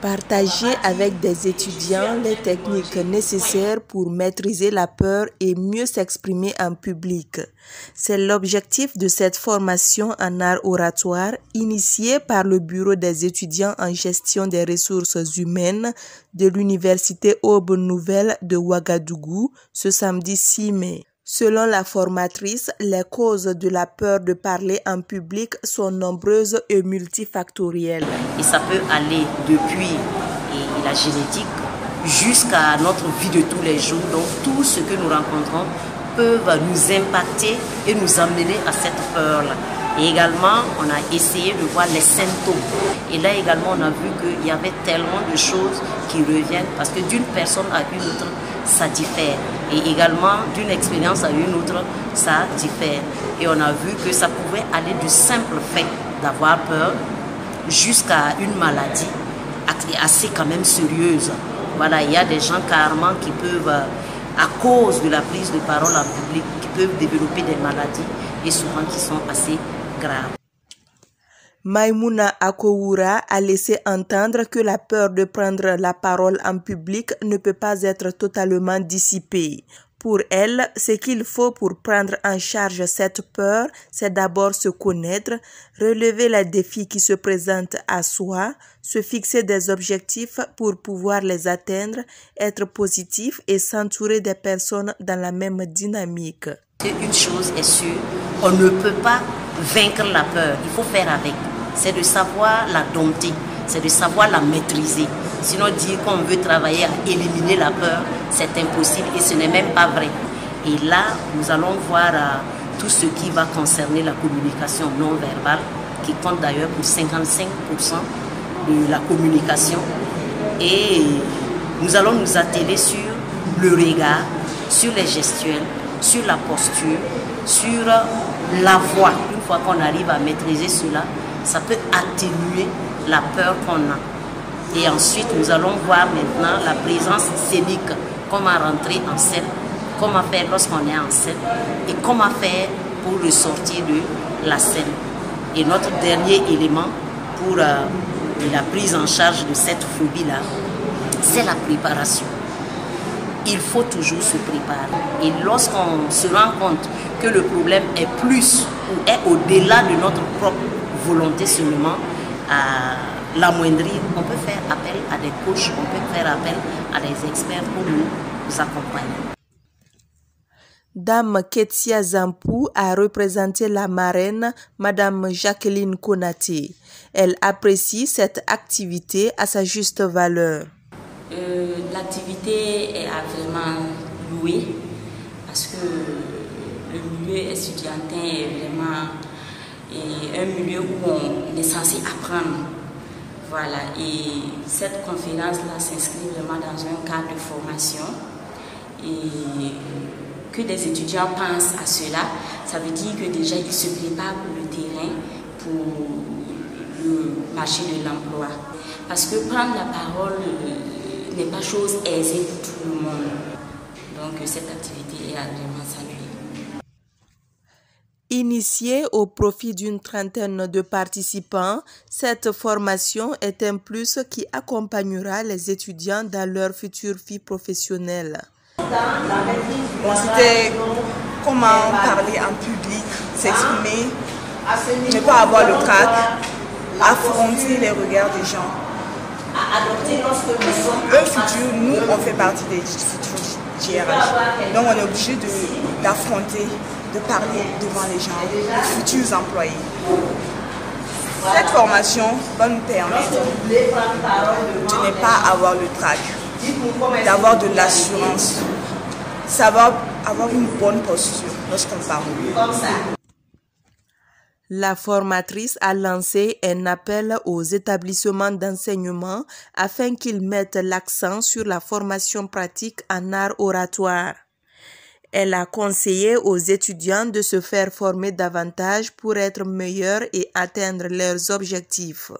Partager avec des étudiants les techniques nécessaires pour maîtriser la peur et mieux s'exprimer en public. C'est l'objectif de cette formation en art oratoire initiée par le Bureau des étudiants en gestion des ressources humaines de l'Université Aube Nouvelle de Ouagadougou ce samedi 6 mai. Selon la formatrice, les causes de la peur de parler en public sont nombreuses et multifactorielles. Et ça peut aller depuis la génétique jusqu'à notre vie de tous les jours. Donc tout ce que nous rencontrons peut nous impacter et nous amener à cette peur-là. Et également, on a essayé de voir les symptômes. Et là également, on a vu qu'il y avait tellement de choses qui reviennent parce que d'une personne à une autre, ça diffère. Et également, d'une expérience à une autre, ça diffère. Et on a vu que ça pouvait aller du simple fait d'avoir peur jusqu'à une maladie assez quand même sérieuse. Voilà, il y a des gens carrément qui peuvent, à cause de la prise de parole en public, qui peuvent développer des maladies et souvent qui sont assez graves. Maïmouna Akowura a laissé entendre que la peur de prendre la parole en public ne peut pas être totalement dissipée. Pour elle, ce qu'il faut pour prendre en charge cette peur, c'est d'abord se connaître, relever les défis qui se présentent à soi, se fixer des objectifs pour pouvoir les atteindre, être positif et s'entourer des personnes dans la même dynamique. Une chose est sûre, on ne peut pas vaincre la peur, il faut faire avec. C'est de savoir la dompter, c'est de savoir la maîtriser. Sinon, dire qu'on veut travailler à éliminer la peur, c'est impossible et ce n'est même pas vrai. Et là, nous allons voir tout ce qui va concerner la communication non verbale, qui compte d'ailleurs pour 55% de la communication. Et nous allons nous atteler sur le regard, sur les gestuels, sur la posture, sur la voix. Une fois qu'on arrive à maîtriser cela, ça peut atténuer la peur qu'on a. Et ensuite, nous allons voir maintenant la présence scénique, comment rentrer en scène, comment faire lorsqu'on est en scène et comment faire pour ressortir de la scène. Et notre dernier élément pour la prise en charge de cette phobie-là, c'est la préparation. Il faut toujours se préparer. Et lorsqu'on se rend compte que le problème est plus ou est au-delà de notre propre volonté seulement, l'amoindrir, on peut faire appel à des coachs, on peut faire appel à des experts pour nous accompagner. Dame Ketsia Zampou a représenté la marraine, Madame Jacqueline Konaté. Elle apprécie cette activité à sa juste valeur. L'activité est à vraiment louer parce que le milieu estudiantin est vraiment un milieu où on est censé apprendre. Voilà, et cette conférence-là s'inscrit vraiment dans un cadre de formation. Et que des étudiants pensent à cela, ça veut dire que déjà ils se préparent pour le terrain, pour le marché de l'emploi. Parce que prendre la parole n'est pas chose aisée pour tout le monde. Donc cette activité est vraiment saluée. Initiée au profit d'une trentaine de participants, cette formation est un plus qui accompagnera les étudiants dans leur future vie professionnelle. C'était comment parler en public, s'exprimer, ne pas avoir le trac, affronter les regards des gens. Le futur, nous, on fait partie des futurs GRH. Donc on est obligé d'affronter, de parler devant les gens, les futurs employés. Cette formation va nous permettre de ne pas avoir le trac, d'avoir de l'assurance, savoir avoir une bonne posture lorsqu'on parle. La formatrice a lancé un appel aux établissements d'enseignement afin qu'ils mettent l'accent sur la formation pratique en art oratoire. Elle a conseillé aux étudiants de se faire former davantage pour être meilleurs et atteindre leurs objectifs.